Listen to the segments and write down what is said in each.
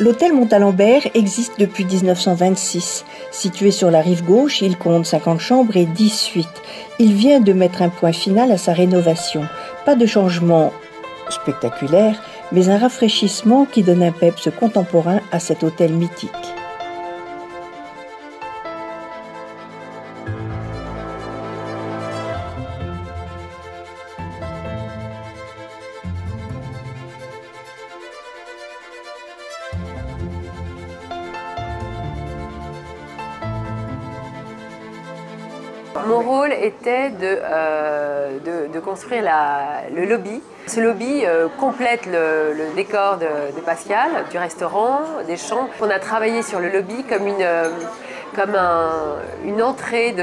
L'hôtel Montalembert existe depuis 1926. Situé sur la rive gauche, il compte 50 chambres et 10 suites. Il vient de mettre un point final à sa rénovation. Pas de changement spectaculaire, mais un rafraîchissement qui donne un peps contemporain à cet hôtel mythique. Mon rôle était de construire le lobby. Ce lobby complète le décor de Pascal, du restaurant, des chambres. On a travaillé sur le lobby comme une entrée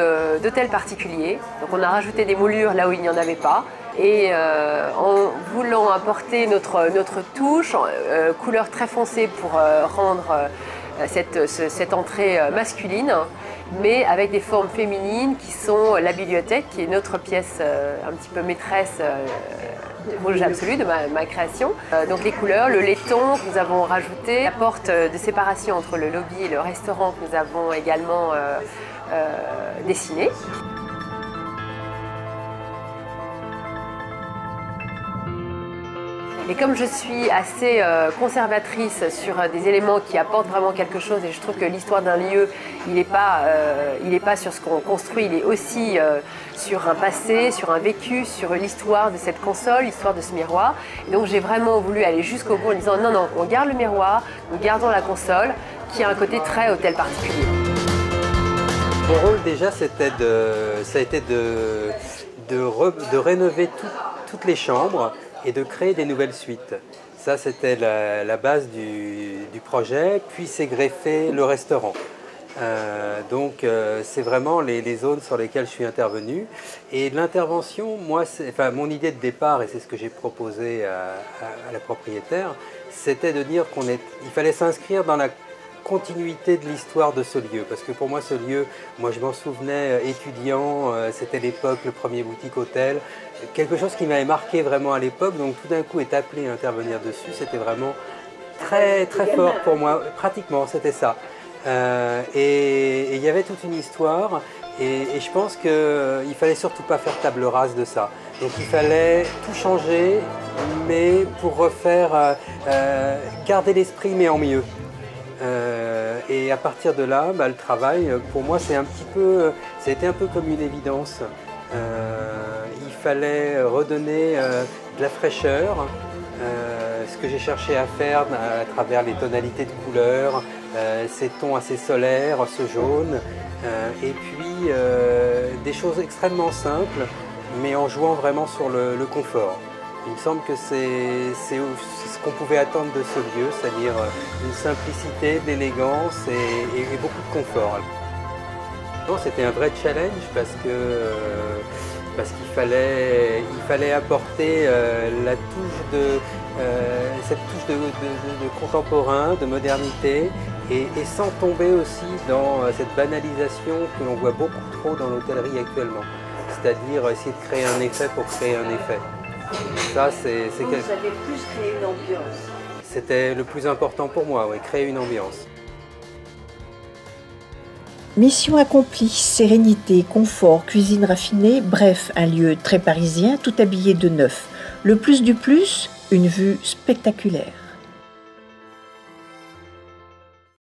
d'hôtel particulier. Donc on a rajouté des moulures là où il n'y en avait pas. Et en voulant apporter notre touche, couleur très foncée pour rendre cette entrée masculine, mais avec des formes féminines qui sont la bibliothèque, qui est notre pièce un petit peu maîtresse rouge absolu de ma création. Donc les couleurs, le laiton que nous avons rajouté, la porte de séparation entre le lobby et le restaurant que nous avons également dessiné. Et comme je suis assez conservatrice sur des éléments qui apportent vraiment quelque chose, et je trouve que l'histoire d'un lieu, il n'est pas sur ce qu'on construit, il est aussi sur un passé, sur un vécu, sur l'histoire de cette console, l'histoire de ce miroir. Et donc j'ai vraiment voulu aller jusqu'au bout en disant non, non, on garde le miroir, nous gardons la console, qui a un côté très hôtel particulier. Mon rôle déjà, ça a été de rénover toutes les chambres et de créer des nouvelles suites. Ça, c'était la base du projet, puis s'est greffé le restaurant. Donc c'est vraiment les zones sur lesquelles je suis intervenu. Et l'intervention, moi, mon idée de départ, et c'est ce que j'ai proposé à la propriétaire, c'était de dire qu'il fallait s'inscrire dans la continuité de l'histoire de ce lieu, parce que pour moi ce lieu, moi je m'en souvenais étudiant, c'était l'époque, le premier boutique hôtel, quelque chose qui m'avait marqué vraiment à l'époque, donc tout d'un coup être appelé à intervenir dessus, c'était vraiment très très fort pour moi, pratiquement c'était ça. Et il y avait toute une histoire, et je pense qu'il fallait surtout pas faire table rase de ça. Donc il fallait tout changer, mais pour refaire, garder l'esprit mais en mieux. Et à partir de là, le travail, pour moi, ça a été un peu comme une évidence. Il fallait redonner de la fraîcheur, ce que j'ai cherché à faire à travers les tonalités de couleurs, ces tons assez solaires, ce jaune, et puis des choses extrêmement simples, mais en jouant vraiment sur le confort. Il me semble que c'est ce qu'on pouvait attendre de ce lieu, c'est-à-dire une simplicité, de l'élégance et beaucoup de confort. C'était un vrai challenge parce qu'il fallait apporter cette touche de contemporain, de modernité, et sans tomber aussi dans cette banalisation que l'on voit beaucoup trop dans l'hôtellerie actuellement, c'est-à-dire essayer de créer un effet pour créer un effet. Ça, vous avez plus créé une ambiance. C'était le plus important pour moi, oui, créer une ambiance. Mission accomplie, sérénité, confort, cuisine raffinée, bref, un lieu très parisien, tout habillé de neuf. Le plus du plus, une vue spectaculaire.